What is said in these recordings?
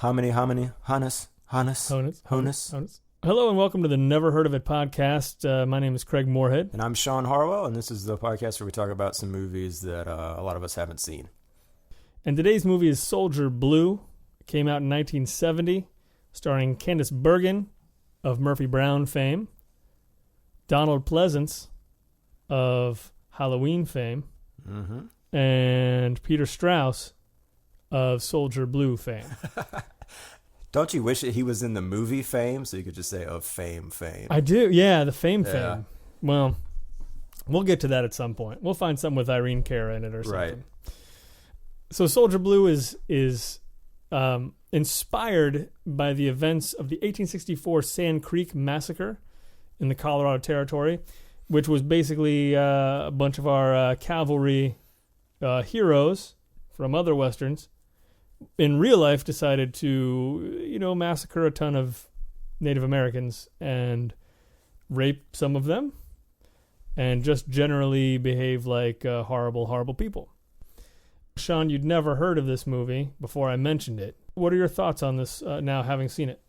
Hominy, Hannes. Hello and welcome to the Never Heard of It podcast. My name is Craig Moorhead. And I'm Shawn Harwell, and this is the podcast where we talk about some movies that a lot of us haven't seen. And today's movie is Soldier Blue. It came out in 1970, starring Candace Bergen of Murphy Brown fame, Donald Pleasance of Halloween fame, and Peter Strauss of Soldier Blue fame. Don't you wish that he was in the movie Fame, so you could just say of fame? I do, yeah, the fame. Well, we'll get to that at some point. We'll find something with Irene Cara in it or something. Right. So Soldier Blue is inspired by the events of the 1864 Sand Creek Massacre in the Colorado Territory, which was basically a bunch of our cavalry heroes from other westerns in real life decided to, massacre a ton of Native Americans and rape some of them and just generally behave like horrible, horrible people. Shawn, you'd never heard of this movie before I mentioned it. What are your thoughts on this now, having seen it?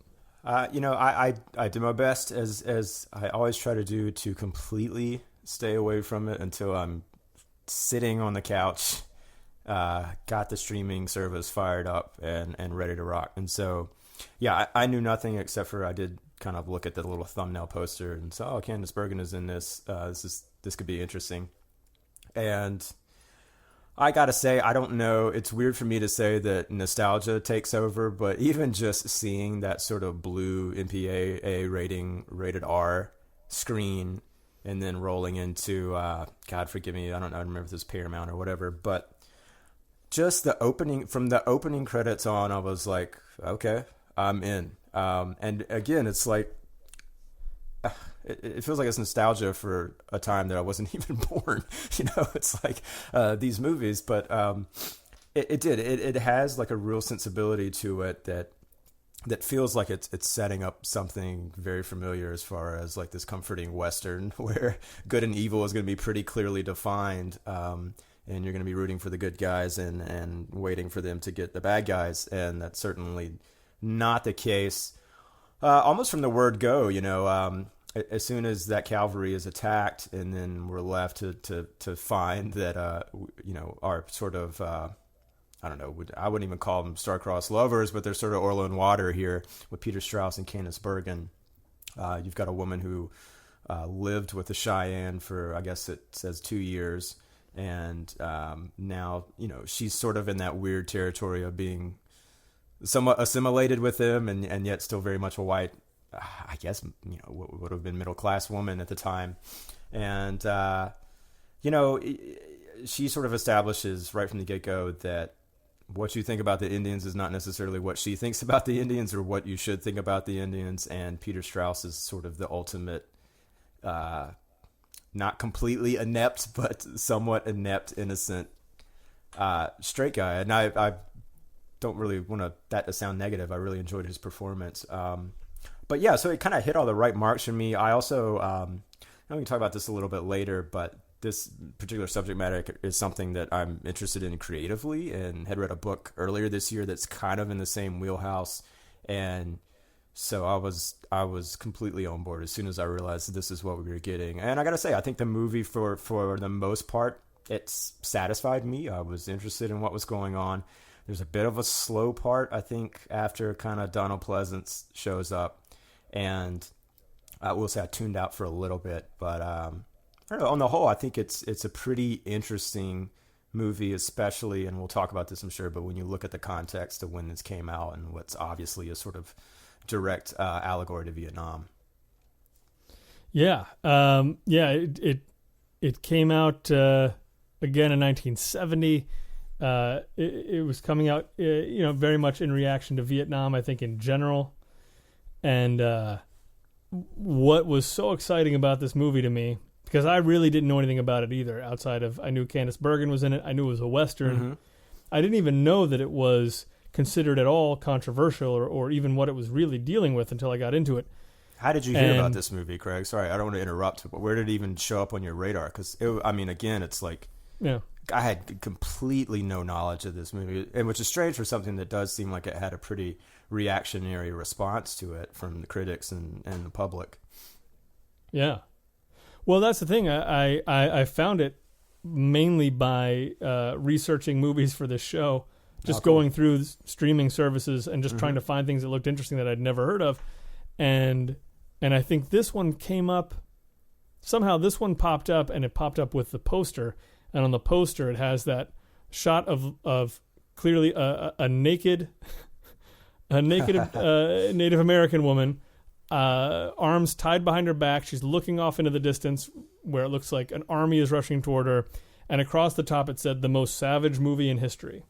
I did my best, as I always try to do, to completely stay away from it until I'm sitting on the couch, got the streaming service fired up and ready to rock. And so, yeah, I knew nothing except for I did kind of look at the little thumbnail poster and saw, Candace Bergen is in this. This could be interesting. And I gotta say, I don't know. It's weird for me to say that nostalgia takes over, but even just seeing that sort of blue MPAA rated R screen and then rolling into, God forgive me, I don't remember if this is Paramount or whatever, but just from the opening credits on, I was like, okay, I'm in. And again, it's like, it feels like it's nostalgia for a time that I wasn't even born. It's like these movies, but it has like a real sensibility to it that feels like it's setting up something very familiar as far as like this comforting Western where good and evil is going to be pretty clearly defined, and you're going to be rooting for the good guys and waiting for them to get the bad guys, and that's certainly not the case. Almost from the word go, as soon as that cavalry is attacked, and then we're left to find that, our sort of, I wouldn't even call them star-crossed lovers, but they're sort of oil and water here with Peter Strauss and Candace Bergen. You've got a woman who lived with the Cheyenne for, I guess it says 2 years, and now, she's sort of in that weird territory of being somewhat assimilated with them and yet still very much a white, I guess, what would have been middle-class woman at the time. And, she sort of establishes right from the get-go that what you think about the Indians is not necessarily what she thinks about the Indians or what you should think about the Indians. And Peter Strauss is sort of the ultimate, not completely inept, but somewhat inept, innocent, straight guy. And I don't really want that to sound negative. I really enjoyed his performance. But yeah, so it kind of hit all the right marks for me. I also, we can talk about this a little bit later, but this particular subject matter is something that I'm interested in creatively, and had read a book earlier this year that's kind of in the same wheelhouse. And so I was completely on board as soon as I realized that this is what we were getting. And I got to say, I think the movie for the most part, it's satisfied me. I was interested in what was going on. There's a bit of a slow part, I think, after kind of Donald Pleasance shows up. And I will say I tuned out for a little bit, but I don't know. On the whole, I think it's a pretty interesting movie, especially, and we'll talk about this, I'm sure, but when you look at the context of when this came out and what's obviously a sort of direct allegory to Vietnam. Yeah. It came out again in 1970. It was coming out, very much in reaction to Vietnam, I think, in general. And what was so exciting about this movie to me, because I really didn't know anything about it either, outside of I knew Candace Bergen was in it. I knew it was a Western. Mm-hmm. I didn't even know that it was considered at all controversial or even what it was really dealing with until I got into it. How did you hear about this movie, Craig? Sorry, I don't want to interrupt, but where did it even show up on your radar? Because, again, it's like... Yeah. I had completely no knowledge of this movie, and which is strange for something that does seem like it had a pretty reactionary response to it from the critics and the public. Yeah. Well, that's the thing. I found it mainly by researching movies for this show, just going through streaming services and just trying to find things that looked interesting that I'd never heard of. And I think this one came up, somehow this one popped up, and it popped up with the poster. And on the poster, it has that shot of clearly a naked Native American woman, arms tied behind her back. She's looking off into the distance where it looks like an army is rushing toward her. And across the top, it said, "The most savage movie in history."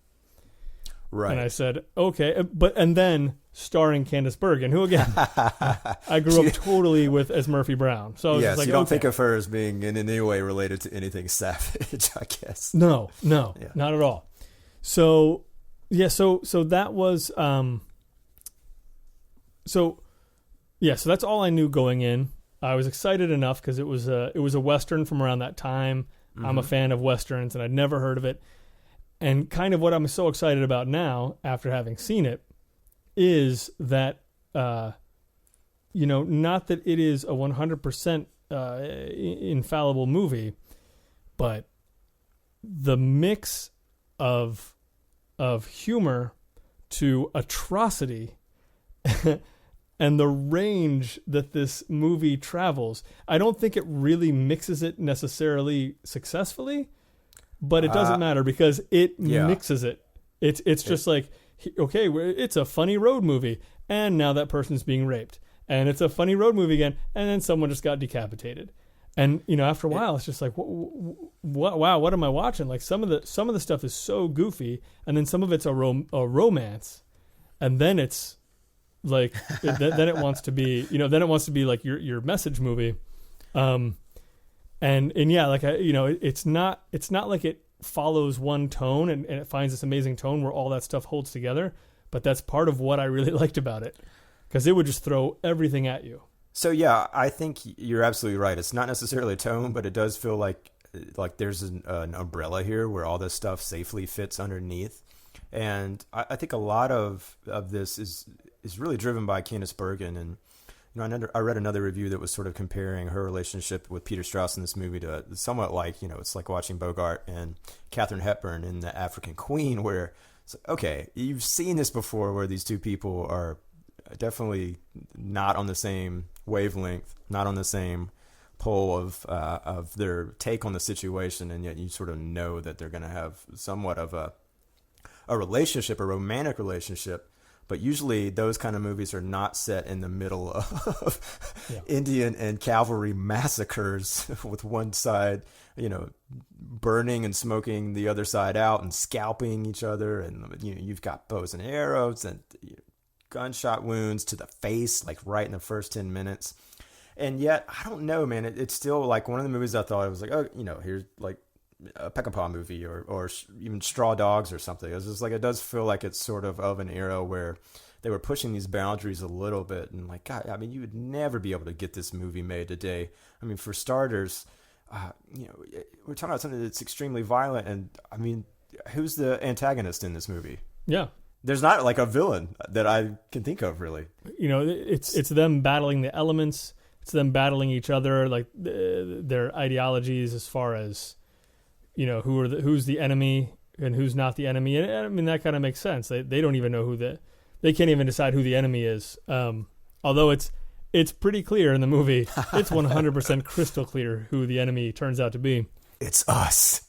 Right. And I said, okay. And then starring Candace Bergen, who, again, I grew up totally with as Murphy Brown. So I was just like, you don't think of her as being in any way related to anything savage, I guess. No, not at all. So, yeah, so that was, so that's all I knew going in. I was excited enough because it was a Western from around that time. I'm a fan of Westerns, and I'd never heard of it. And kind of what I'm so excited about now, after having seen it, is that, not that it is a 100% infallible movie, but the mix of humor to atrocity and the range that this movie travels, I don't think it really mixes it necessarily successfully. But it doesn't matter because it mixes it. It's just like, okay, it's a funny road movie, and now that person's being raped, and it's a funny road movie again, and then someone just got decapitated, and after a while, it's just like, wow, what am I watching? Like some of the stuff is so goofy, and then some of it's a romance, and then it's like then it wants to be like your message movie. And yeah, like it's not like it follows one tone and it finds this amazing tone where all that stuff holds together. But that's part of what I really liked about it, because it would just throw everything at you. So yeah, I think you're absolutely right. It's not necessarily a tone, but it does feel like there's an umbrella here where all this stuff safely fits underneath. And I think a lot of this is really driven by Candace Bergen. And I read another review that was sort of comparing her relationship with Peter Strauss in this movie to somewhat like, it's like watching Bogart and Katharine Hepburn in The African Queen, where it's like, okay, you've seen this before where these two people are definitely not on the same wavelength, not on the same pole of their take on the situation, and yet you sort of know that they're going to have somewhat of a relationship, a romantic relationship. But usually those kind of movies are not set in the middle of Indian and cavalry massacres with one side, burning and smoking the other side out and scalping each other. And you've got bows and arrows and gunshot wounds to the face, like right in the first 10 minutes. And yet, I don't know, man, it's still like one of the movies I thought it was like, oh, here's like a Peckinpah movie or even Straw Dogs or something. It's just like, it does feel like it's sort of an era where they were pushing these boundaries a little bit, and like, God, I mean, you would never be able to get this movie made today. I mean, for starters, we're talking about something that's extremely violent, and I mean, who's the antagonist in this movie? Yeah. There's not like a villain that I can think of, really. It's them battling the elements. It's them battling each other, like their ideologies as far as, who's the enemy and who's not the enemy. And I mean, that kind of makes sense. They don't even know they can't even decide who the enemy is. Although it's pretty clear in the movie. It's 100% crystal clear who the enemy turns out to be. It's us.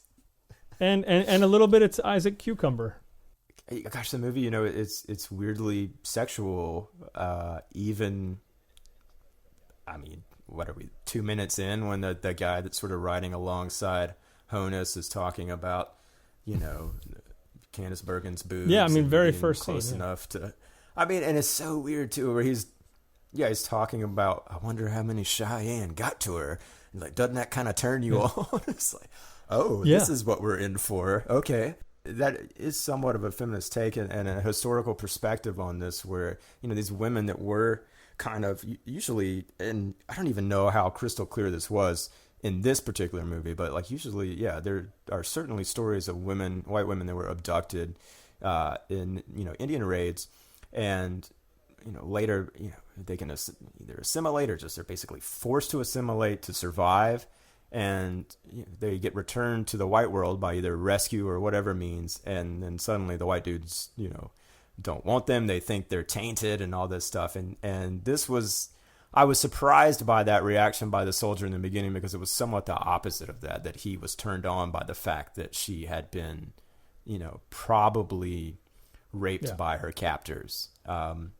And a little bit it's Isaac Cucumber. Gosh, the movie, it's weirdly sexual. Even, I mean, what are we, 2 minutes in when the guy that's sort of riding alongside Honus is talking about, Candace Bergen's boobs. Yeah, I mean, very first close scene. Enough to, I mean, and it's so weird too, where he's talking about, I wonder how many Cheyenne got to her. And like, doesn't that kind of turn you on? It's like, oh, this is what we're in for. Okay. That is somewhat of a feminist take and a historical perspective on this, where, these women that were kind of usually, and I don't even know how crystal clear this was in this particular movie, but like usually, yeah, there are certainly stories of white women that were abducted in Indian raids, and later they can either assimilate or just they're basically forced to assimilate to survive, and they get returned to the white world by either rescue or whatever means, and then suddenly the white dudes don't want them. They think they're tainted and all this stuff, and this was. I was surprised by that reaction by the soldier in the beginning because it was somewhat the opposite of that he was turned on by the fact that she had been, probably raped by her captors. And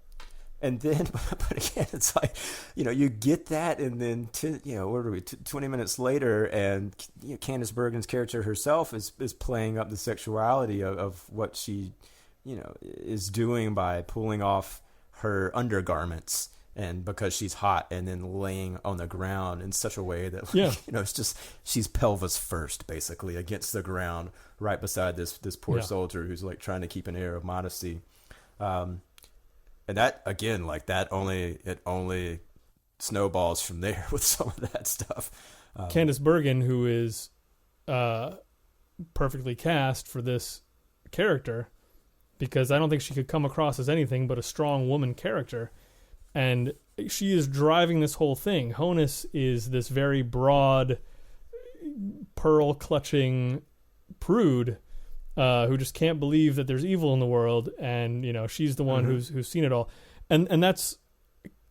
then, but again, it's like, you get that, and then, 20 minutes later, and Candace Bergen's character herself is playing up the sexuality of what she, is doing by pulling off her undergarments. And because she's hot, and then laying on the ground in such a way that, it's just, she's pelvis first, basically, against the ground, right beside this poor soldier who's like trying to keep an air of modesty. And that, again, like it only snowballs from there with some of that stuff. Candace Bergen, who is perfectly cast for this character, because I don't think she could come across as anything but a strong woman character. And she is driving this whole thing. Honus is this very broad, pearl-clutching prude who just can't believe that there's evil in the world. And, she's the one who's seen it all. And that's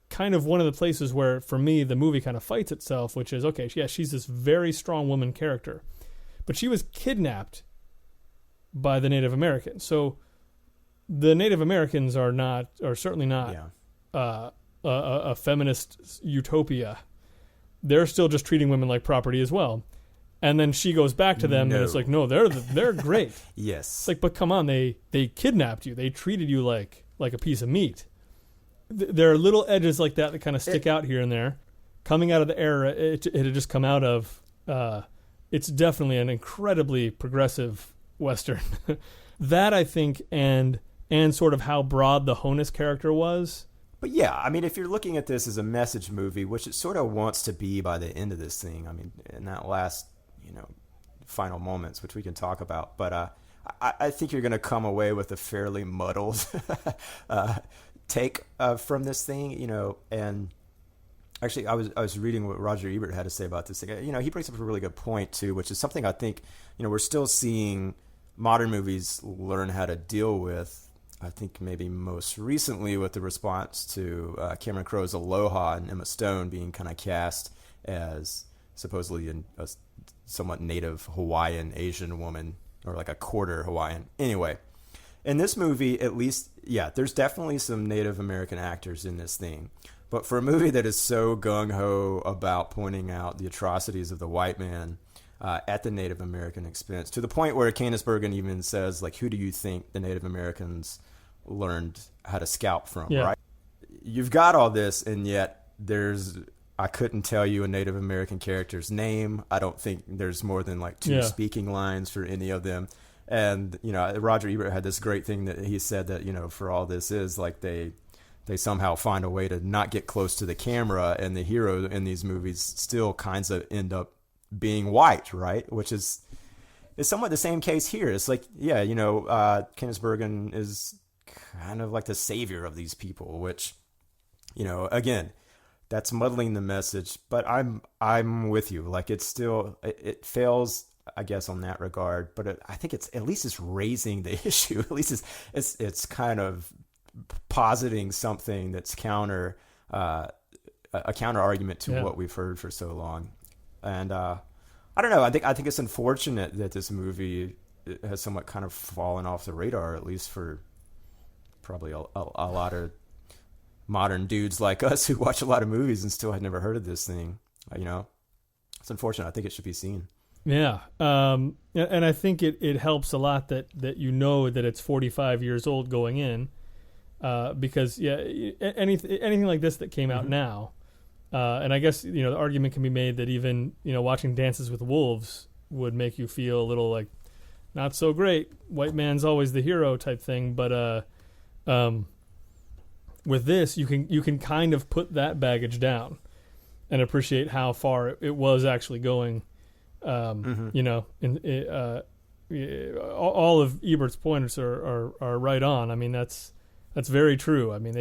kind of one of the places where, for me, the movie kind of fights itself, which is, okay, yeah, she's this very strong woman character. But she was kidnapped by the Native Americans. So the Native Americans are certainly not... Yeah. A feminist utopia. They're still just treating women like property as well. And then she goes back to them, and it's like, no, they're great. Yes. It's like, but come on, they kidnapped you. They treated you like a piece of meat. There are little edges like that kind of stick out here and there. Coming out of the era it had just come out of, it's definitely an incredibly progressive Western. That, I think, and sort of how broad the Honus character was. But yeah, I mean, if you're looking at this as a message movie, which it sort of wants to be by the end of this thing, I mean, in that last, final moments, which we can talk about, but I think you're going to come away with a fairly muddled take from this thing, and actually I was reading what Roger Ebert had to say about this thing. He brings up a really good point too, which is something I think, we're still seeing modern movies learn how to deal with. I think maybe most recently with the response to Cameron Crowe's Aloha and Emma Stone being kind of cast as supposedly a somewhat native Hawaiian Asian woman, or like a quarter Hawaiian. Anyway, in this movie, at least, yeah, there's definitely some Native American actors in this thing. But for a movie that is so gung-ho about pointing out the atrocities of the white man at the Native American expense, to the point where Candace Bergen even says, like, who do you think the Native Americans learned how to scalp from, right? You've got all this, and yet I couldn't tell you a Native American character's name. I don't think there's more than like two speaking lines for any of them. And, Roger Ebert had this great thing that he said that, for all this is like they somehow find a way to not get close to the camera, and the hero in these movies still kinds of end up being white, right? Which is somewhat the same case here. It's like, Candace Bergen is kind of like the savior of these people, which, again, that's muddling the message, but I'm with you. Like, it's still, it fails, I guess, on that regard, but I think at least it's raising the issue. At least it's kind of positing something that's a counter argument to what we've heard for so long. And I don't know. I think it's unfortunate that this movie has somewhat kind of fallen off the radar, at least for probably a lot of modern dudes like us who watch a lot of movies and still had never heard of this thing. It's unfortunate. I think it should be seen. Yeah. And I think it helps a lot that that it's 45 years old going in, because anything like this that came out now, and I guess the argument can be made that even watching Dances with Wolves would make you feel a little like not so great, white man's always the hero type thing, but with this you can kind of put that baggage down and appreciate how far it was actually going. You know, all of Ebert's points are right on. I mean, that's very true. I mean,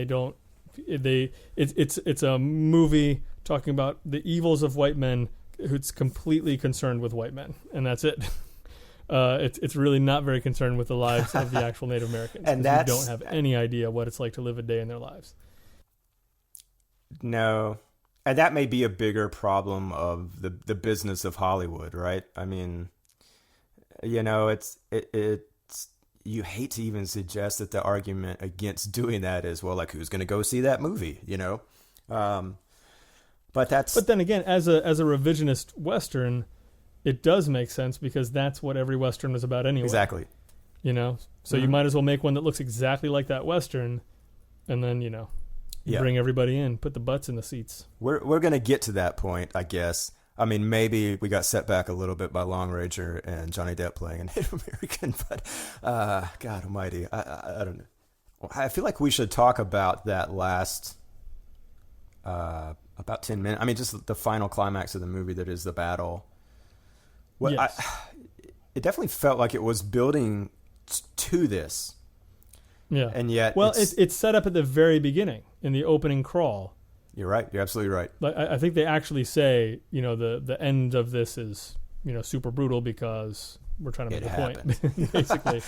it's a movie talking about the evils of white men who's completely concerned with white men, and that's it. It's really not very concerned with the lives of the actual Native Americans, and you don't have any idea what it's like to live a day in their lives. No. And that may be a bigger problem of the business of Hollywood, right? I mean, you know, it's you hate to even suggest that the argument against doing that is, well, like, who's going to go see that movie, you know? But then again, as a revisionist Western, it does make sense because that's what every Western was about anyway. Exactly. You know, so you might as well make one that looks exactly like that Western, and then, you know, bring everybody in, put the butts in the seats. We're going to get to that point, I guess. I mean, maybe we got set back a little bit by Long Ranger and Johnny Depp playing a Native American, but God almighty, I don't know. I feel like we should talk about that last about 10 minutes. I mean, just the final climax of the movie that is the battle. It definitely felt like it was building to this. Yeah. And yet... Well, it's set up at the very beginning, in the opening crawl. You're right. You're absolutely right. Like, I think they actually say, you know, the end of this is, you know, super brutal because we're trying to make a point, basically.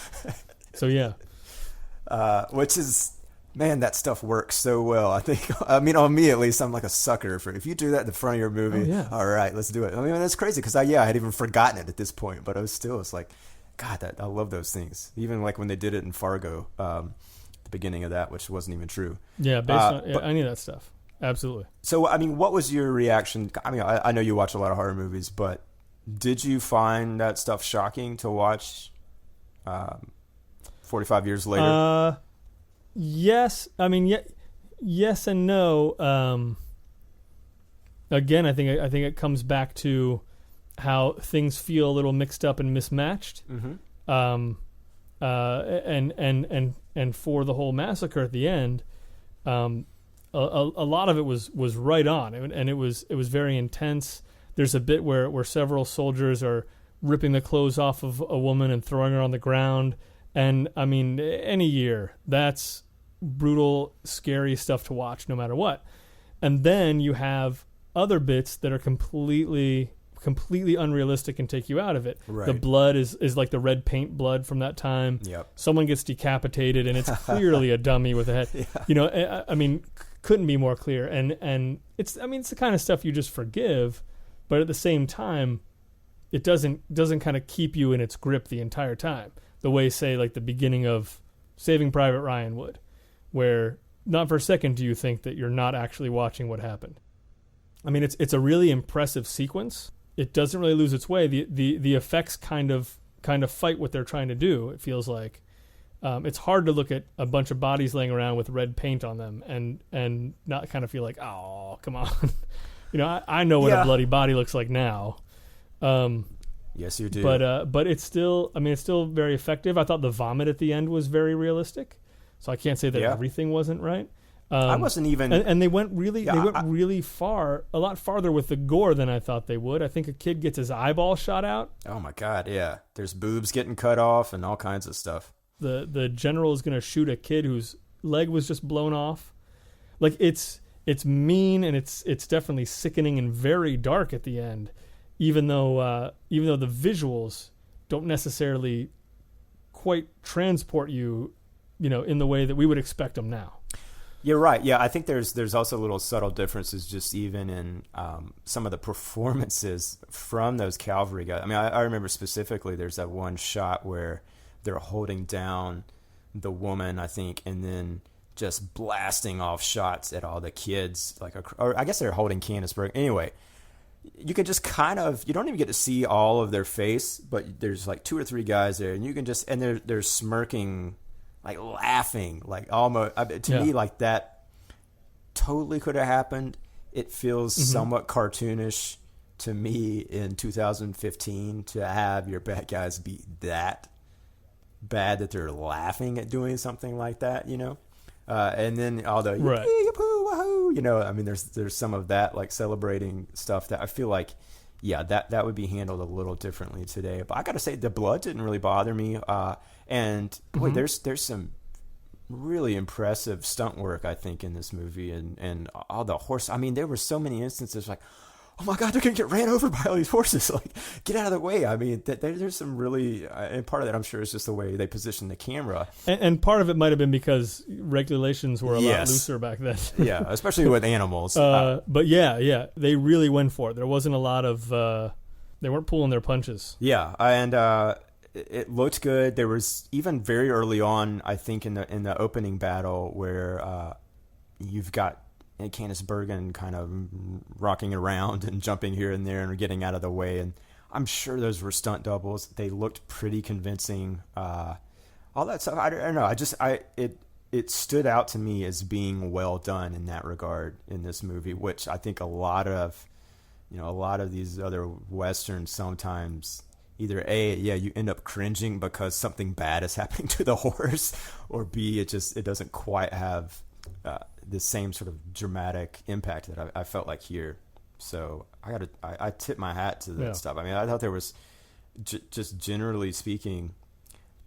So, yeah. Which is... Man, that stuff works so well. I mean, on me at least, I'm like a sucker for if you do that in the front of your movie. Oh, yeah. All right, let's do it. I mean, that's crazy because I had even forgotten it at this point, but it's like, God, I love those things. Even like when they did it in Fargo, the beginning of that, which wasn't even true. Yeah, based on any of that stuff. Absolutely. So, I mean, what was your reaction? I mean, I know you watch a lot of horror movies, but did you find that stuff shocking to watch 45 years later? Yes. I mean, yes and no. Again, I think it comes back to how things feel a little mixed up and mismatched. Mm-hmm. And for the whole massacre at the end, a lot of it was right on, and it was very intense. There's a bit where several soldiers are ripping the clothes off of a woman and throwing her on the ground. And I mean, any year, that's brutal, scary stuff to watch no matter what. And then you have other bits that are completely unrealistic and take you out of it. Right. The blood is like the red paint blood from that time. Yep. Someone gets decapitated and it's clearly a dummy with a head. Yeah. You know, I mean, couldn't be more clear. And it's the kind of stuff you just forgive, but at the same time, it doesn't kind of keep you in its grip the entire time. The way, say, like the beginning of Saving Private Ryan would, where not for a second do you think that you're not actually watching what happened. I mean, it's a really impressive sequence. It doesn't really lose its way. The effects kind of fight what they're trying to do. It feels like it's hard to look at a bunch of bodies laying around with red paint on them and not kind of feel like, oh, come on. You know, I know what a bloody body looks like now. Yes, you do. But it's still very effective. I thought the vomit at the end was very realistic. So I can't say that everything wasn't right. I wasn't even, and they went really far, a lot farther with the gore than I thought they would. I think a kid gets his eyeball shot out. Oh my God, yeah. There's boobs getting cut off and all kinds of stuff. The general is going to shoot a kid whose leg was just blown off. Like it's mean and it's definitely sickening and very dark at the end. Even though the visuals don't necessarily quite transport you, you know, in the way that we would expect them now. You're right. Yeah, I think there's also little subtle differences just even in some of the performances from those cavalry guys. I mean, I remember specifically there's that one shot where they're holding down the woman, I think, and then just blasting off shots at all the kids. Or I guess they're holding Candace Bergen. Anyway, you can just you don't even get to see all of their face, but there's like 2 or 3 guys there, and you can just, and they're smirking, like laughing, like almost, to me, like that totally could have happened. It feels somewhat cartoonish to me in 2015 to have your bad guys be that bad that they're laughing at doing something like that, you know? And then all the Right. wahoo, you know, I mean, there's some of that like celebrating stuff that I feel like, yeah, that would be handled a little differently today. But I got to say, the blood didn't really bother me. And boy, there's some really impressive stunt work, I think, in this movie, and all the horse. I mean, there were so many instances like, oh my God, they're gonna get ran over by all these horses! Like, get out of the way! I mean, there's some really, and part of that, I'm sure, is just the way they position the camera. And part of it might have been because regulations were a lot looser back then. Yeah, especially with animals. But yeah, they really went for it. There wasn't a lot of, they weren't pulling their punches. Yeah, and it looked good. There was even very early on, I think, in the opening battle where you've got Candace Bergen kind of rocking around and jumping here and there and getting out of the way, and I'm sure those were stunt doubles. They looked pretty convincing. All that stuff, I don't know. It stood out to me as being well done in that regard in this movie, which I think a lot of these other westerns sometimes either A, you end up cringing because something bad is happening to the horse, or B, it doesn't quite have the same sort of dramatic impact that I felt like here. So I tip my hat to that stuff. I mean, I thought there was just generally speaking,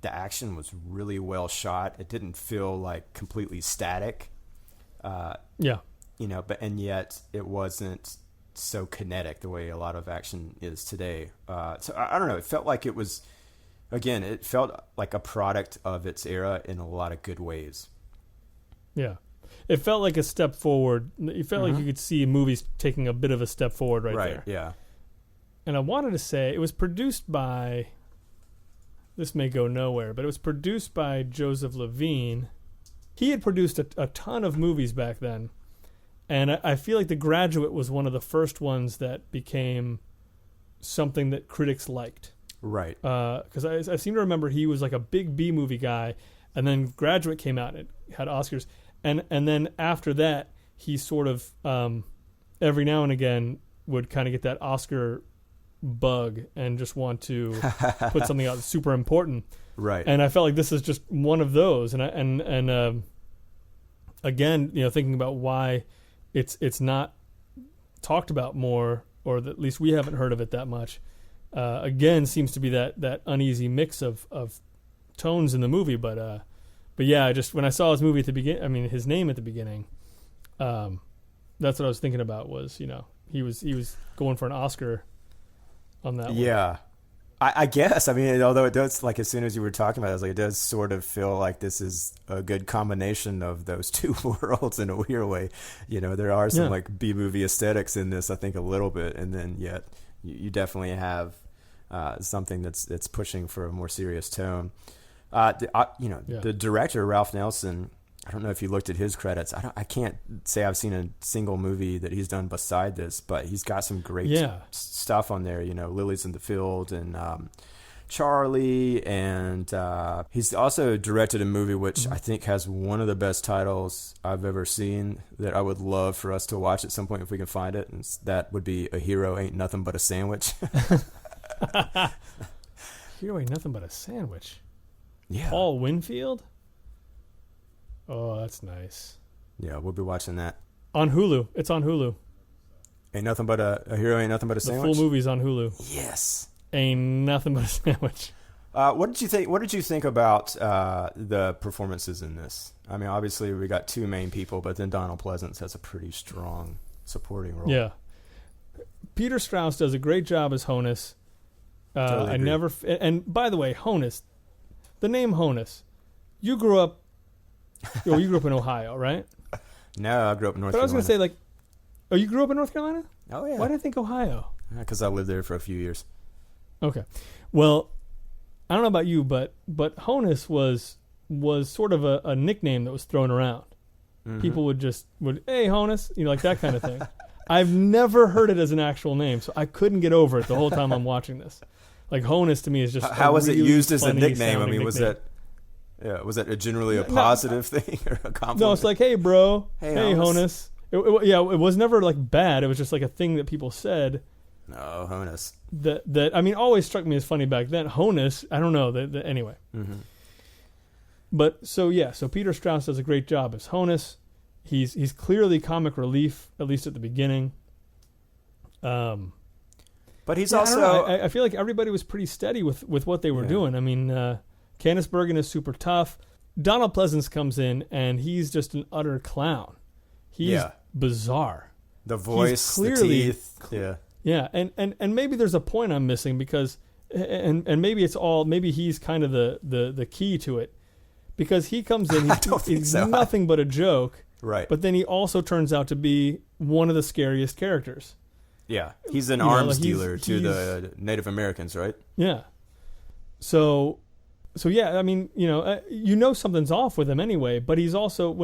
the action was really well shot. It didn't feel like completely static. And yet it wasn't so kinetic the way a lot of action is today. So I don't know. It felt like it was, again, it felt like a product of its era in a lot of good ways. Yeah. It felt like a step forward. It felt like you could see movies taking a bit of a step forward right there. Yeah. And I wanted to say it was produced by, this may go nowhere, but it was produced by Joseph Levine. He had produced a ton of movies back then. And I feel like The Graduate was one of the first ones that became something that critics liked. Right. Because I seem to remember he was like a big B-movie guy, and then Graduate came out and it had Oscars. And then after that, he sort of every now and again would kind of get that Oscar bug and just want to put something out that's super important. Right. And I felt like this is just one of those. And again, thinking about why it's not talked about more, or at least we haven't heard of it that much. Again, seems to be that uneasy mix of tones in the movie, but yeah, just when I saw his movie at the beginning, I mean his name at the beginning, that's what I was thinking about was he was going for an Oscar on that one. Yeah. I guess. I mean, although it does, like, as soon as you were talking about it, I was like, it does sort of feel like this is a good combination of those two worlds in a weird way. There are some like B-movie aesthetics in this, I think, a little bit, and then yet you definitely have something that's pushing for a more serious tone. The director, Ralph Nelson, I don't know if you looked at his credits. I can't say I've seen a single movie that he's done beside this, but he's got some great stuff on there. Lilies in the Field and Charlie, and he's also directed a movie which I think has one of the best titles I've ever seen that I would love for us to watch at some point if we can find it, and that would be A Hero Ain't Nothing But a Sandwich. Hero Ain't Nothing But a Sandwich. Yeah. Paul Winfield? Oh, that's nice. Yeah, we'll be watching that. On Hulu. It's on Hulu. Ain't nothing but a hero ain't nothing but a sandwich? The full movie's on Hulu. Yes. Ain't nothing but a sandwich. What did you think? What did you think about the performances in this? I mean, obviously we got two main people, but then Donald Pleasance has a pretty strong supporting role. Yeah. Peter Strauss does a great job as Honus. Totally agree. And by the way, Honus, the name Honus, you grew up in Ohio, right? No, I grew up in North Carolina. But I was going to say, you grew up in North Carolina? Oh, yeah. Why did I think Ohio? Because I lived there for a few years. Okay. Well, I don't know about you, but Honus was sort of a nickname that was thrown around. Mm-hmm. People would hey, Honus, like that kind of thing. I've never heard it as an actual name, so I couldn't get over it the whole time I'm watching this. Like, Honus to me is just how was really it used as a nickname? I mean, nickname. was that generally a positive thing or a compliment? No, it's like, hey, bro. Hey, Honus. Honus. It was never like bad. It was just like a thing that people said. No, Honus. That I mean, always struck me as funny back then. Honus, I don't know. Anyway. Mm-hmm. But so Peter Strauss does a great job as Honus. He's clearly comic relief, at least at the beginning. But he's also... I feel like everybody was pretty steady with what they were doing. I mean, Candace Bergen is super tough. Donald Pleasance comes in, and he's just an utter clown. He's bizarre. The voice, the teeth. Yeah, and maybe there's a point I'm missing because... And maybe maybe he's kind of the key to it. Because he comes in, he's nothing but a joke. Right. But then he also turns out to be one of the scariest characters. Yeah. He's an arms dealer to the Native Americans, right? Yeah. So yeah, I mean, something's off with him anyway, but he's also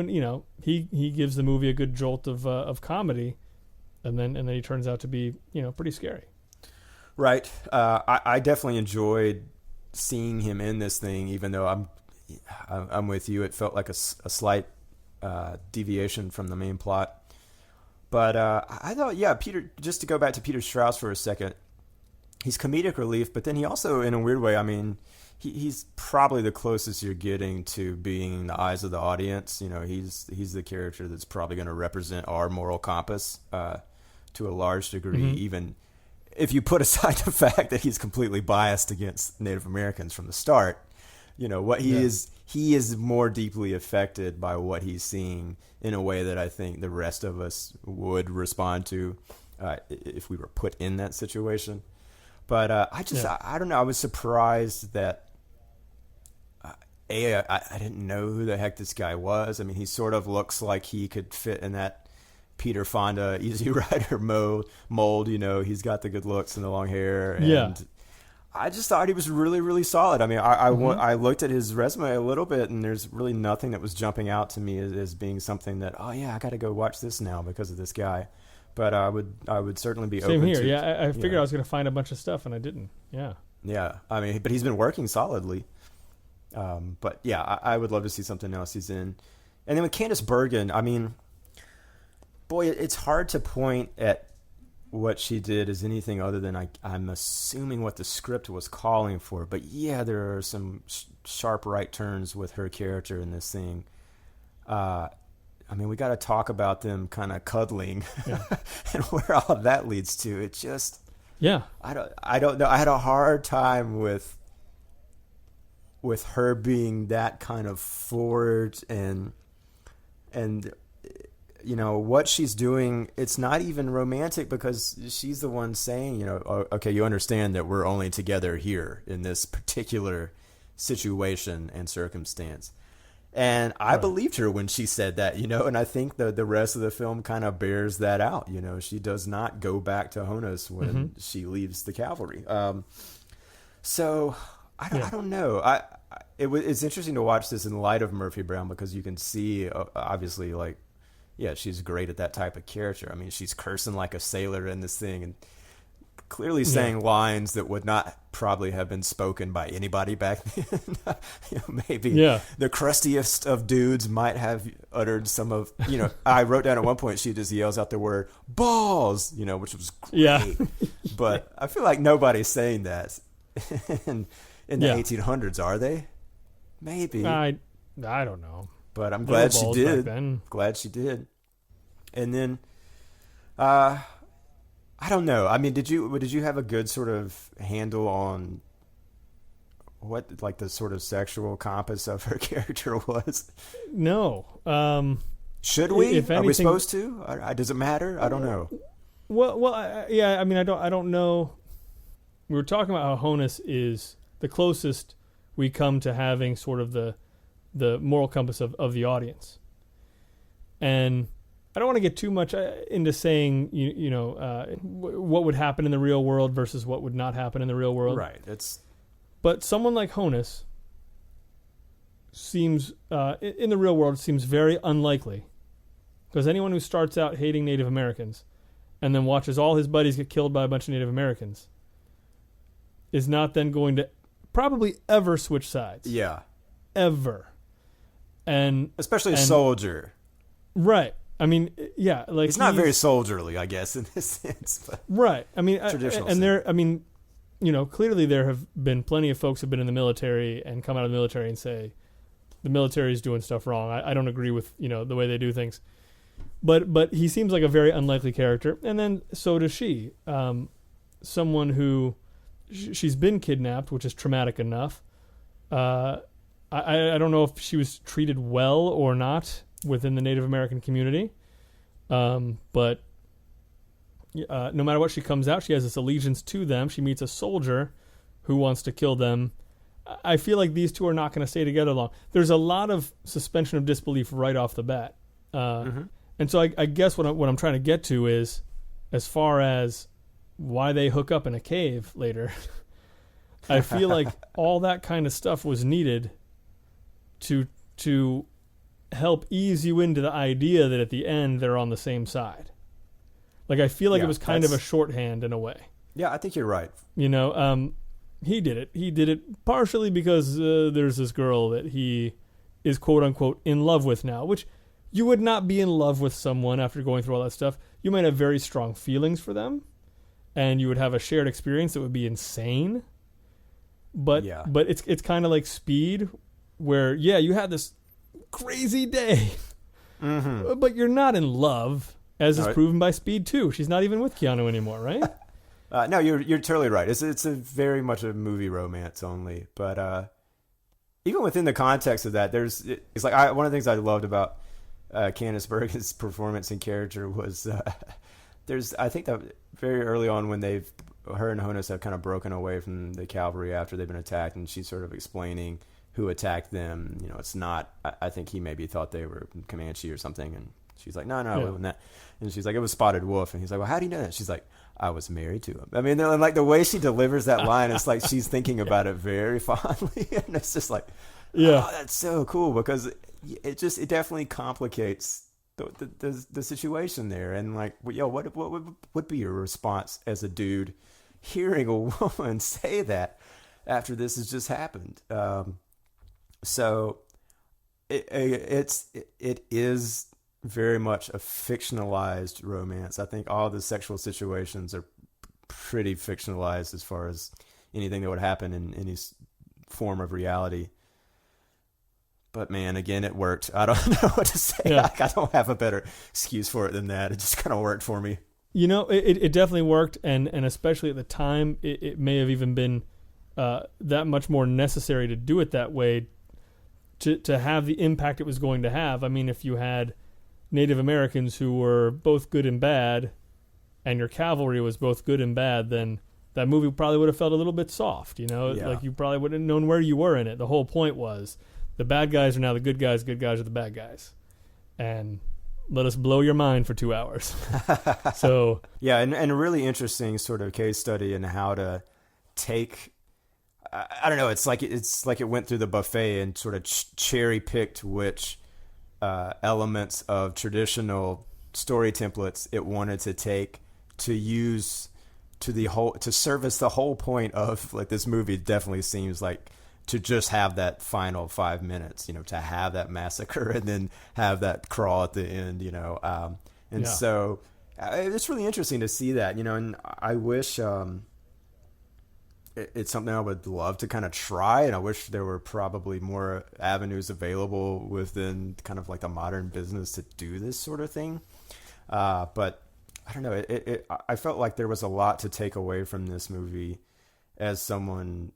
he gives the movie a good jolt of comedy, and then he turns out to be, pretty scary. Right. I definitely enjoyed seeing him in this thing, even though I'm with you. It felt like a slight deviation from the main plot. But I thought, Peter, just to go back to Peter Strauss for a second, he's comedic relief, but then he also, in a weird way, I mean, he's probably the closest you're getting to being in the eyes of the audience. He's the character that's probably going to represent our moral compass to a large degree, even if you put aside the fact that he's completely biased against Native Americans from the start. What he is more deeply affected by what he's seeing in a way that I think the rest of us would respond to if we were put in that situation. But I don't know. I was surprised that I didn't know who the heck this guy was. I mean, he sort of looks like he could fit in that Peter Fonda Easy Rider mold. He's got the good looks and the long hair. And I just thought he was really, really solid. I mean, I looked at his resume a little bit, and there's really nothing that was jumping out to me as being something that, I got to go watch this now because of this guy. But I would certainly be open to. Same here. Yeah, I figured I was going to find a bunch of stuff, and I didn't. Yeah. Yeah. I mean, but he's been working solidly. But yeah, I would love to see something else he's in. And then with Candace Bergen, I mean, boy, it's hard to point at what she did as anything other than I'm assuming what the script was calling for. But yeah, there are some sharp right turns with her character in this thing. I mean, we got to talk about them kind of cuddling and where all of that leads to. It just, I don't know. I had a hard time with her being that kind of forward and what she's doing, it's not even romantic because she's the one saying, okay, you understand that we're only together here in this particular situation and circumstance. And I believed her when she said that, and I think the rest of the film kind of bears that out. She does not go back to Honus when she leaves the cavalry. So I don't know. It's interesting to watch this in light of Murphy Brown because you can see, obviously, like, she's great at that type of character. I mean, she's cursing like a sailor in this thing and clearly saying lines that would not probably have been spoken by anybody back then. Maybe the crustiest of dudes might have uttered some of, I wrote down at one point, she just yells out the word balls, which was great. But I feel like nobody's saying that in the 1800s, are they? Maybe. I don't know. But I'm glad she did. Glad she did. And then, I don't know. I mean, did you have a good sort of handle on what like the sort of sexual compass of her character was? No. Should we? If anything, are we supposed to? Does it matter? I don't know. Well, I mean, I don't know. We were talking about how Honus is the closest we come to having sort of the moral compass of the audience. And I don't want to get too much into saying, what would happen in the real world versus what would not happen in the real world. Right. But someone like Honus seems, in the real world, seems very unlikely. Because anyone who starts out hating Native Americans and then watches all his buddies get killed by a bunch of Native Americans is not then going to probably ever switch sides. Yeah. Ever. And especially a soldier. Right. I mean, like he's not very soldierly, I guess, in this sense. But right. I mean, traditional. Clearly there have been plenty of folks who've been in the military and come out of the military and say, the military is doing stuff wrong. I don't agree with the way they do things. But he seems like a very unlikely character, and then so does she. Someone who she's been kidnapped, which is traumatic enough. I don't know if she was treated well or not within the Native American community, but no matter what, she comes out. She has this allegiance to them. She meets a soldier who wants to kill them. I feel like these two are not going to stay together long. There's a lot of suspension of disbelief right off the bat. And so I guess what I'm trying to get to is, as far as why they hook up in a cave later, I feel like all that kind of stuff was needed to help ease you into the idea that at the end they're on the same side. Like, I feel like it was kind of a shorthand in a way. Yeah, I think you're right. He did it. He did it partially because there's this girl that he is quote unquote in love with now, which you would not be in love with someone after going through all that stuff. You might have very strong feelings for them, and you would have a shared experience that would be insane. But it's kind of like Speed, where you had this crazy day, but you're not in love, as is proven by Speed 2. She's not even with Keanu anymore, right? No, you're totally right. It's a very much a movie romance only, but even within the context of that, it's like one of the things I loved about Candace Bergen's performance and character was I think that very early on when her and Honus have kind of broken away from the cavalry after they've been attacked, and she's sort of explaining who attacked them. It's not. I think he maybe thought they were Comanche or something, and she's like, no, it wasn't that. And she's like, it was Spotted Wolf, and he's like, well, how do you know that? She's like, I was married to him. I mean, like the way she delivers that line, it's like she's thinking about it very fondly, and it's just like, oh, that's so cool, because it definitely complicates the situation there. And like, what would be your response as a dude hearing a woman say that after this has just happened? So it is very much a fictionalized romance. I think all the sexual situations are pretty fictionalized as far as anything that would happen in any form of reality. But man, again, it worked. I don't know what to say. Yeah. Like, I don't have a better excuse for it than that. It just kind of worked for me. It definitely worked, and especially at the time, it may have even been that much more necessary to do it that way to have the impact it was going to have. I mean, if you had Native Americans who were both good and bad, and your cavalry was both good and bad, then that movie probably would have felt a little bit soft, Like, you probably wouldn't have known where you were in it. The whole point was the bad guys are now the good guys are the bad guys. And let us blow your mind for 2 hours. So yeah, and a really interesting sort of case study in how to take, I don't know, it's like it went through the buffet and sort of cherry picked which elements of traditional story templates it wanted to take to use to service the whole point of, like, this movie definitely seems like to just have that final 5 minutes, to have that massacre and then have that crawl at the end, So it's really interesting to see that, and I wish it's something I would love to kind of try, and I wish there were probably more avenues available within kind of like the modern business to do this sort of thing. But I don't know, I felt like there was a lot to take away from this movie as someone,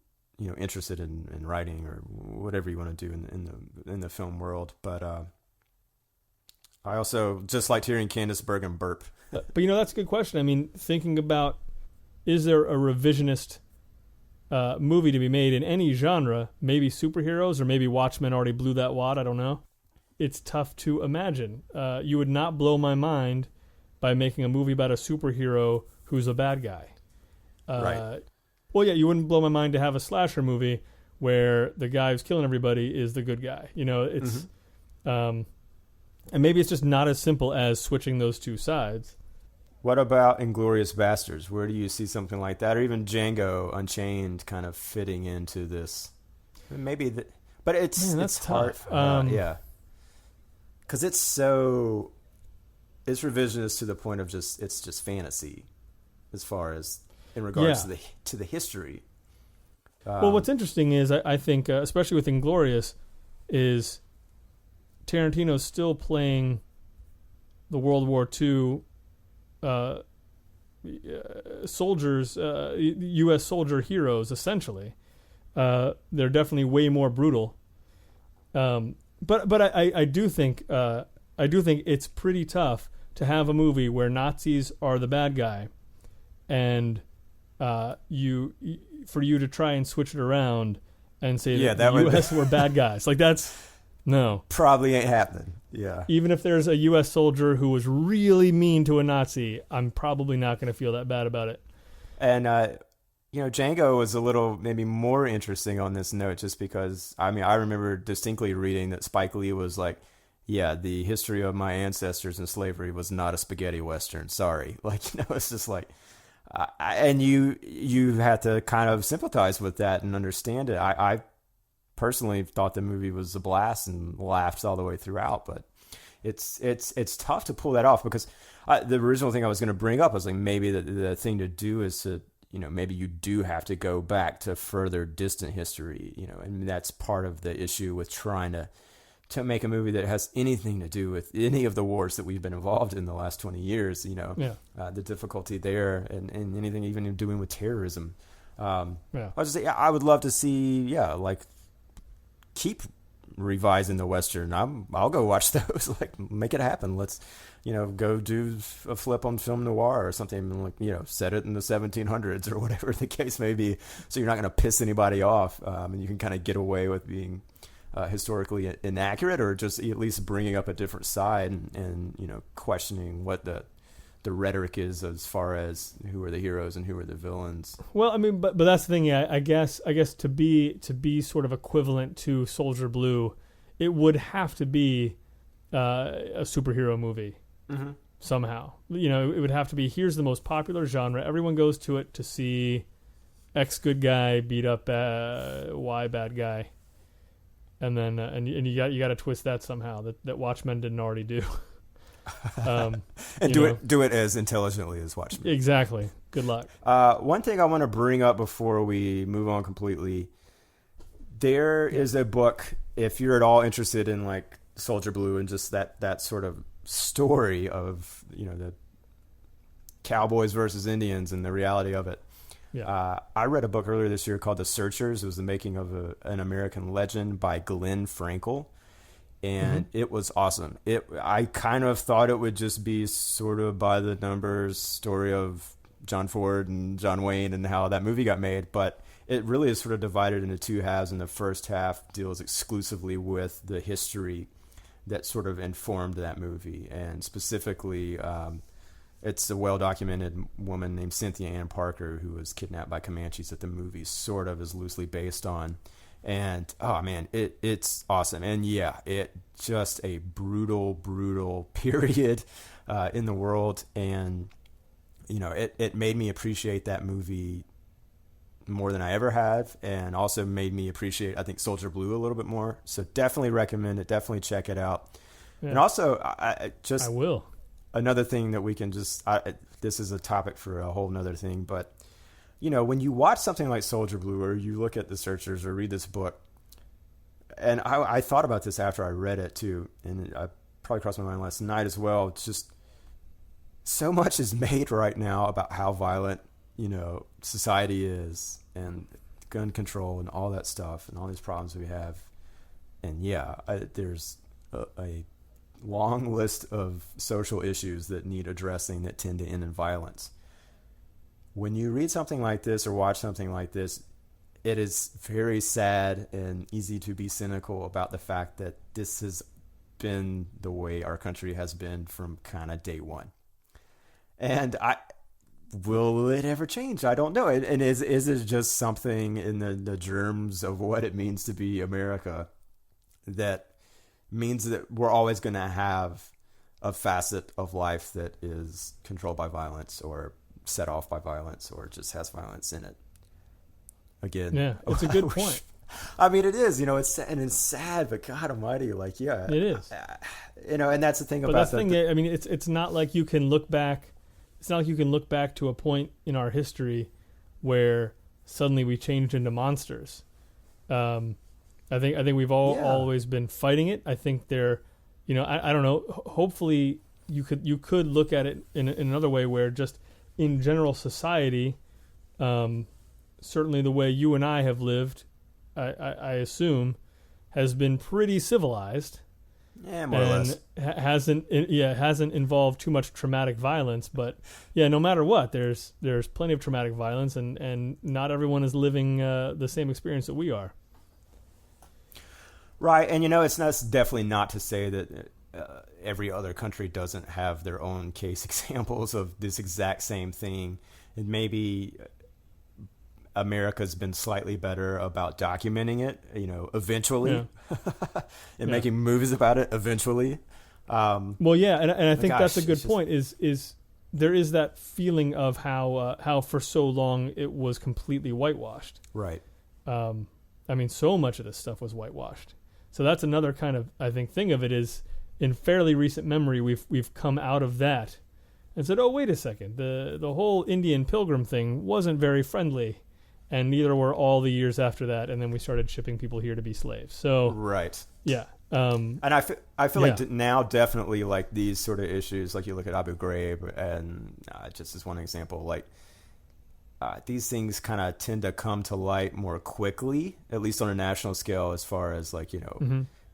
interested in writing or whatever you want to do in the film world. But I also just liked hearing Candace Bergen burp. But that's a good question. I mean, thinking about, is there a revisionist movie to be made in any genre? Maybe superheroes, or maybe Watchmen already blew that wad. I don't know. It's tough to imagine. You would not blow my mind by making a movie about a superhero who's a bad guy. Right. Well, yeah, you wouldn't blow my mind to have a slasher movie where the guy who's killing everybody is the good guy. It's and maybe it's just not as simple as switching those two sides. What about Inglourious Basterds? Where do you see something like that, or even Django Unchained kind of fitting into this? Maybe but it's tough. Hard. Yeah, because it's revisionist to the point of it's just fantasy, as far as in regards to the history. Well, what's interesting is I think, especially with Inglourious, is Tarantino's still playing the World War II soldiers, U.S. soldier heroes, essentially. They're definitely way more brutal. But I do think it's pretty tough to have a movie where Nazis are the bad guy, and for you to try and switch it around and say that the U.S. were bad guys. Like, that's no, probably ain't happening. Yeah. Even if there's a U.S. soldier who was really mean to a Nazi, I'm probably not going to feel that bad about it. And Django was a little maybe more interesting on this note, just because I remember distinctly reading that Spike Lee was like, yeah, the history of my ancestors in slavery was not a spaghetti western. Sorry. Like, it's just like, and you had to kind of sympathize with that and understand it. I personally thought the movie was a blast and laughed all the way throughout, but it's tough to pull that off, because the original thing I was going to bring up was like, maybe the thing to do is to, maybe you do have to go back to further distant history, and that's part of the issue with trying to make a movie that has anything to do with any of the wars that we've been involved in the last 20 years, the difficulty there, and anything even doing with terrorism. I was just say, I would love to see, like, keep revising the Western. I'll go watch those, like, make it happen. Let's, go do a flip on film noir or something, like, set it in the 1700s or whatever the case may be. So you're not going to piss anybody off. And you can kind of get away with being historically inaccurate, or just at least bringing up a different side and questioning what the rhetoric is as far as who are the heroes and who are the villains. Well, but that's the thing. Yeah, I guess to be sort of equivalent to Soldier Blue, it would have to be a superhero movie somehow. It would have to be, here's the most popular genre. Everyone goes to it to see X good guy beat up Y bad guy, and then and you got to twist that somehow that Watchmen didn't already do. And do it as intelligently as Watchmen. Exactly. Good luck. One thing I want to bring up before we move on completely, there is a book, if you're at all interested in like Soldier Blue and just that sort of story of the cowboys versus Indians and the reality of it. Yeah. I read a book earlier this year called The Searchers. It was the making of an American legend by Glenn Frankel. And it was awesome. I kind of thought it would just be sort of by the numbers story of John Ford and John Wayne and how that movie got made, but it really is sort of divided into two halves, and the first half deals exclusively with the history that sort of informed that movie, and specifically it's a well-documented woman named Cynthia Ann Parker who was kidnapped by Comanches that the movie sort of is loosely based on. And oh man, it's awesome. And yeah, it just a brutal period in the world, and it made me appreciate that movie more than I ever have, and also made me appreciate, I think, Soldier Blue a little bit more. So definitely recommend it. Definitely check it out. Yeah. And also, I will. Another thing that we can this is a topic for a whole nother thing, but when you watch something like Soldier Blue, or you look at The Searchers or read this book, and I thought about this after I read it too, and I probably crossed my mind last night as well. It's just so much is made right now about how violent, society is, and gun control and all that stuff and all these problems we have. And yeah, there's a long list of social issues that need addressing that tend to end in violence. When you read something like this or watch something like this, it is very sad and easy to be cynical about the fact that this has been the way our country has been from kind of day one. And will it ever change? I don't know. And is it just something in the germs of what it means to be America that means that we're always going to have a facet of life that is controlled by violence, or set off by violence, or just has violence in it? Again, yeah, it's a good point. I mean, it is, it's sad, but God Almighty, like, yeah, it is, and that's the thing but about that thing. I mean, it's not like you can look back. It's not like you can look back to a point in our history where suddenly we changed into monsters. I think we've always been fighting it. I think they're, I don't know. Hopefully, you could look at it in another way, where just in general society, certainly the way you and I have lived, I assume, has been pretty civilized. Yeah, more or less. Hasn't involved too much traumatic violence, but yeah, no matter what, there's plenty of traumatic violence, and not everyone is living the same experience that we are. Right, and it's definitely not to say that every other country doesn't have their own case examples of this exact same thing, and maybe America's been slightly better about documenting it, eventually, and making movies about it eventually. Well, yeah, and I think that's a good point. Is there is that feeling of how for so long it was completely whitewashed. Right. I mean, so much of this stuff was whitewashed. So that's another kind of, I think, thing of it is, in fairly recent memory, we've come out of that and said, oh, wait a second, the whole Indian Pilgrim thing wasn't very friendly. And neither were all the years after that, and then we started shipping people here to be slaves. So right, yeah. And I feel like now definitely like these sort of issues, like you look at Abu Ghraib, and just as one example, like these things kind of tend to come to light more quickly, at least on a national scale, as far as like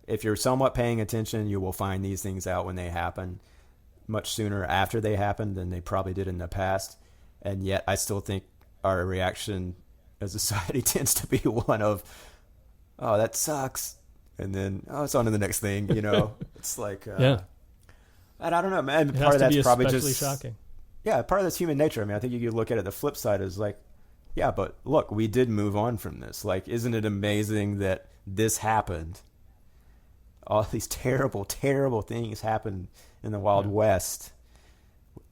if you're somewhat paying attention, you will find these things out when they happen, much sooner after they happen than they probably did in the past. And yet, I still think our reaction as a society tends to be one of, oh, that sucks, and then it's on to the next thing. It's like and I don't know, man. Part of that's probably just shocking. Yeah, part of that's human nature. I mean, I think you could look at it. The flip side is like, yeah, but look, we did move on from this. Like, isn't it amazing that this happened? All these terrible, terrible things happened in the Wild West.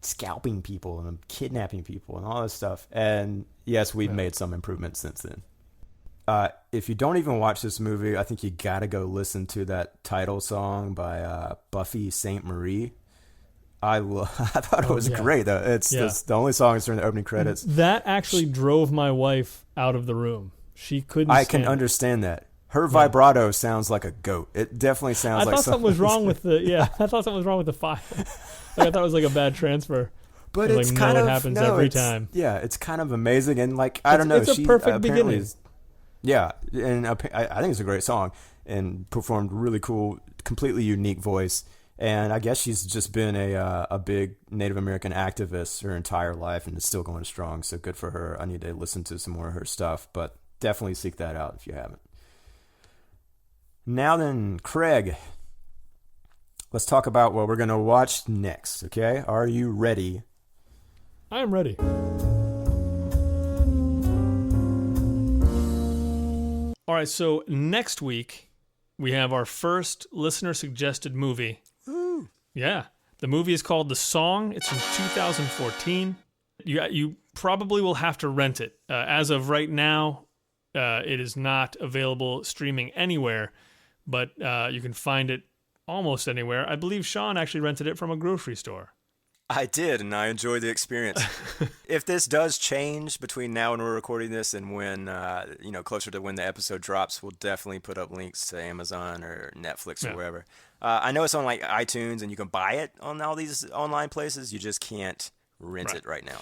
Scalping people and kidnapping people and all this stuff. And yes, we've made some improvements since then. If you don't even watch this movie, I think you got to go listen to that title song by Buffy St. Marie. I thought it was great. It's the only song that's during the opening credits. That actually drove my wife out of the room. She couldn't. I can understand that. Her vibrato sounds like a goat. It definitely sounds like something was wrong with the. I thought something was wrong with the file. I thought it was like a bad transfer. But it's kind of, it happens every time. Yeah, it's kind of amazing, and like I don't know, it's a perfect beginning. Yeah, and I think it's a great song, and performed really cool, completely unique voice. And I guess she's just been a big Native American activist her entire life, and is still going strong. So good for her. I need to listen to some more of her stuff, but definitely seek that out if you haven't. Now then, Craig. Let's talk about what we're going to watch next, okay? Are you ready? I am ready. All right, so next week, we have our first listener-suggested movie. Ooh. Yeah. The movie is called The Song. It's from 2014. You probably will have to rent it. As of right now, it is not available streaming anywhere, but you can find it almost anywhere. I believe Shawn actually rented it from a grocery store. I did, and I enjoyed the experience. If this does change between now and we're recording this, and when closer to when the episode drops, we'll definitely put up links to Amazon or Netflix or wherever. I know it's on like iTunes, and you can buy it on all these online places. You just can't rent it right now.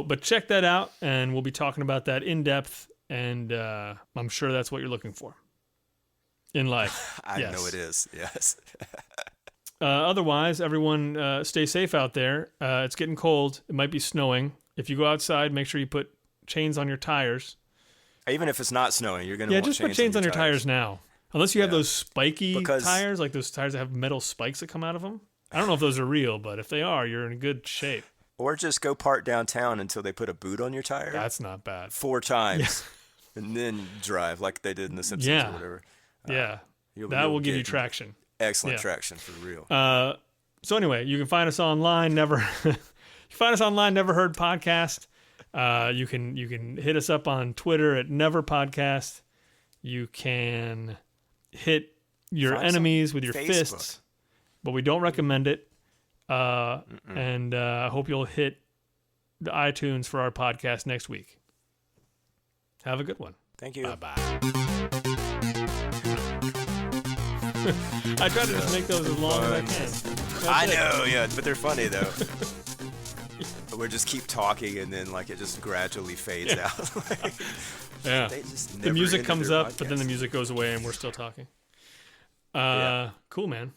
But check that out, and we'll be talking about that in depth. And I'm sure that's what you're looking for in life. I know it is. Yes. Otherwise, everyone stay safe out there. It's getting cold. It might be snowing. If you go outside, make sure you put chains on your tires. Even if it's not snowing, you're going to want just put chains on your tires now. Unless you have those spiky tires, like those tires that have metal spikes that come out of them. I don't know if those are real, but if they are, you're in good shape. Or just go park downtown until they put a boot on your tire. That's not bad. 4 times. And then drive like they did in The Simpsons or whatever. That will give you traction. Excellent traction for real. So anyway, you can find us online. Never Heard Podcast. You can hit us up on Twitter at Never Podcast. You can hit your enemies with your fists, but we don't recommend it. And I hope you'll hit the iTunes for our podcast next week. Have a good one. Thank you. Bye-bye. I try to just make those as long as I can. I know, yeah, but they're funny though. But we just keep talking, and then like it just gradually fades out. Like, yeah. they just The music comes up, podcast. but then the music goes away, and we're still talking. Cool, man.